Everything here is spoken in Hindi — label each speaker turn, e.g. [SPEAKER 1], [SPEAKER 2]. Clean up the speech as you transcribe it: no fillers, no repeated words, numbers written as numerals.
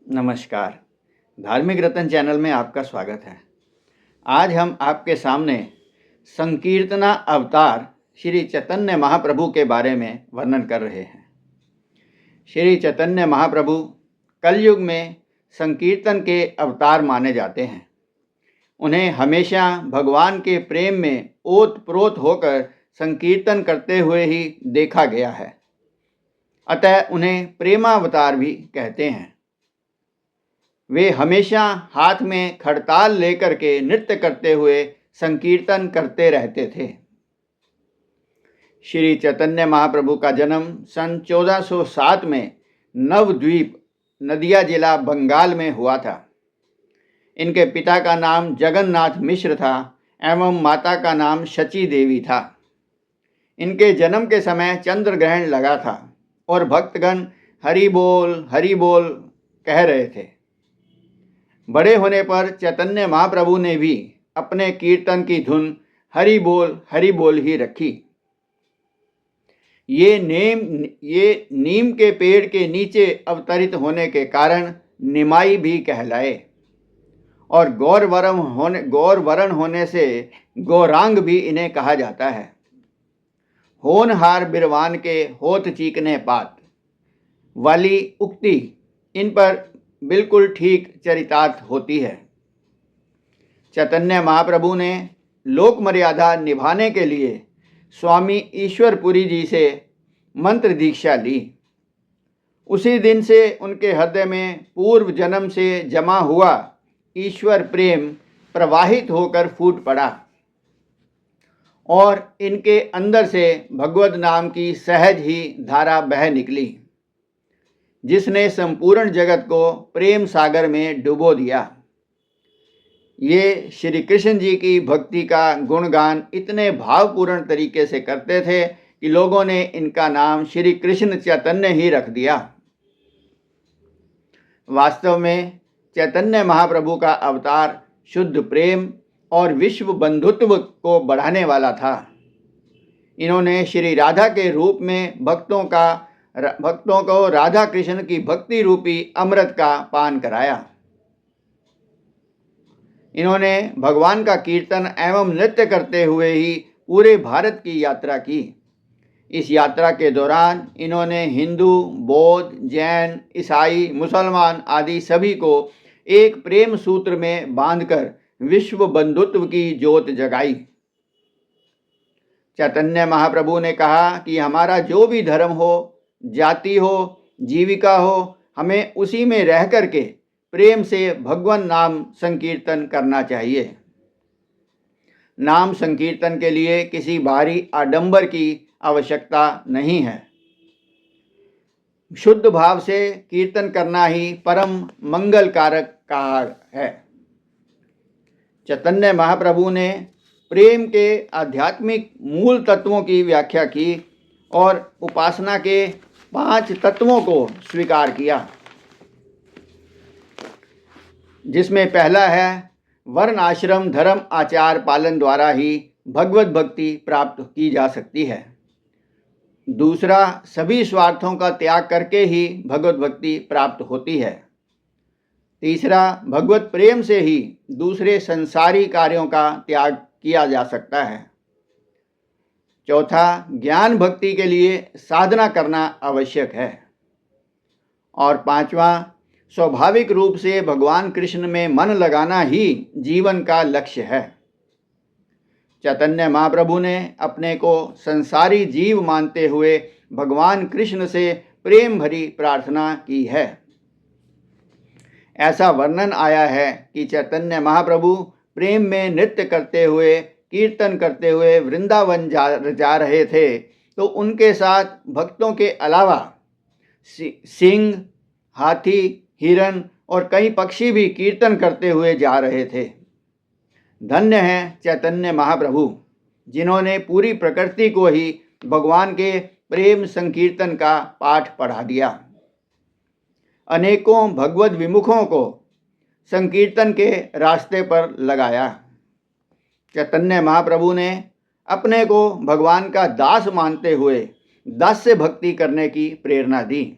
[SPEAKER 1] नमस्कार। धार्मिक रत्न चैनल में आपका स्वागत है। आज हम आपके सामने संकीर्तना अवतार श्री चैतन्य महाप्रभु के बारे में वर्णन कर रहे हैं। श्री चैतन्य महाप्रभु कलयुग में संकीर्तन के अवतार माने जाते हैं। उन्हें हमेशा भगवान के प्रेम में ओत-प्रोत होकर संकीर्तन करते हुए ही देखा गया है। अतः उन्हें प्रेमावतार भी कहते हैं। वे हमेशा हाथ में खड़ताल लेकर के नृत्य करते हुए संकीर्तन करते रहते थे। श्री चैतन्य महाप्रभु का जन्म सन 1407 में नवद्वीप नदिया जिला बंगाल में हुआ था। इनके पिता का नाम जगन्नाथ मिश्र था एवं माता का नाम शची देवी था। इनके जन्म के समय चंद्र ग्रहण लगा था और भक्तगण हरि बोल कह रहे थे। बड़े होने पर चैतन्य महाप्रभु ने भी अपने कीर्तन की धुन हरि बोल ही रखी। ये नीम के पेड़ के नीचे अवतरित होने के कारण निमाई भी कहलाए और गौरवर्ण होने से गौरांग भी इन्हें कहा जाता है। होनहार बिरवान के होत चीकने पात वाली उक्ति इन पर बिल्कुल ठीक चरितार्थ होती है। चैतन्य महाप्रभु ने लोक मर्यादा निभाने के लिए स्वामी ईश्वरपुरी जी से मंत्र दीक्षा ली। उसी दिन से उनके हृदय में पूर्व जन्म से जमा हुआ ईश्वर प्रेम प्रवाहित होकर फूट पड़ा और इनके अंदर से भगवद नाम की सहज ही धारा बह निकली, जिसने संपूर्ण जगत को प्रेम सागर में डुबो दिया। ये श्री कृष्ण जी की भक्ति का गुणगान इतने भावपूर्ण तरीके से करते थे कि लोगों ने इनका नाम श्री कृष्ण चैतन्य ही रख दिया। वास्तव में चैतन्य महाप्रभु का अवतार शुद्ध प्रेम और विश्व बंधुत्व को बढ़ाने वाला था। इन्होंने श्री राधा के रूप में भक्तों को राधा कृष्ण की भक्ति रूपी अमृत का पान कराया। इन्होंने भगवान का कीर्तन एवं नृत्य करते हुए ही पूरे भारत की यात्रा की। इस यात्रा के दौरान इन्होंने हिंदू, बौद्ध, जैन, ईसाई, मुसलमान आदि सभी को एक प्रेम सूत्र में बांधकर विश्व बंधुत्व की ज्योत जगाई। चैतन्य महाप्रभु ने कहा कि हमारा जो भी धर्म हो, जाति हो, जीविका हो, हमें उसी में रह करके प्रेम से भगवान नाम संकीर्तन करना चाहिए। नाम संकीर्तन के लिए किसी बाहरी आडंबर की आवश्यकता नहीं है। शुद्ध भाव से कीर्तन करना ही परम मंगल कारक कहा है। चैतन्य महाप्रभु ने प्रेम के आध्यात्मिक मूल तत्वों की व्याख्या की और उपासना के 5 तत्वों को स्वीकार किया, जिसमें पहला है वर्ण आश्रम धर्म आचार पालन द्वारा ही भगवत भक्ति प्राप्त की जा सकती है। दूसरा, सभी स्वार्थों का त्याग करके ही भगवत भक्ति प्राप्त होती है। तीसरा, भगवत प्रेम से ही दूसरे संसारी कार्यों का त्याग किया जा सकता है। चौथा, ज्ञान भक्ति के लिए साधना करना आवश्यक है। और पांचवा, स्वाभाविक रूप से भगवान कृष्ण में मन लगाना ही जीवन का लक्ष्य है। चैतन्य महाप्रभु ने अपने को संसारी जीव मानते हुए भगवान कृष्ण से प्रेम भरी प्रार्थना की है। ऐसा वर्णन आया है कि चैतन्य महाप्रभु प्रेम में नृत्य करते हुए, कीर्तन करते हुए वृंदावन जा रहे थे तो उनके साथ भक्तों के अलावा सिंह, हाथी, हिरन और कई पक्षी भी कीर्तन करते हुए जा रहे थे। धन्य हैं चैतन्य महाप्रभु, जिन्होंने पूरी प्रकृति को ही भगवान के प्रेम संकीर्तन का पाठ पढ़ा दिया। अनेकों भगवद विमुखों को संकीर्तन के रास्ते पर लगाया। चैतन्य महाप्रभु ने अपने को भगवान का दास मानते हुए दास्य भक्ति करने की प्रेरणा दी।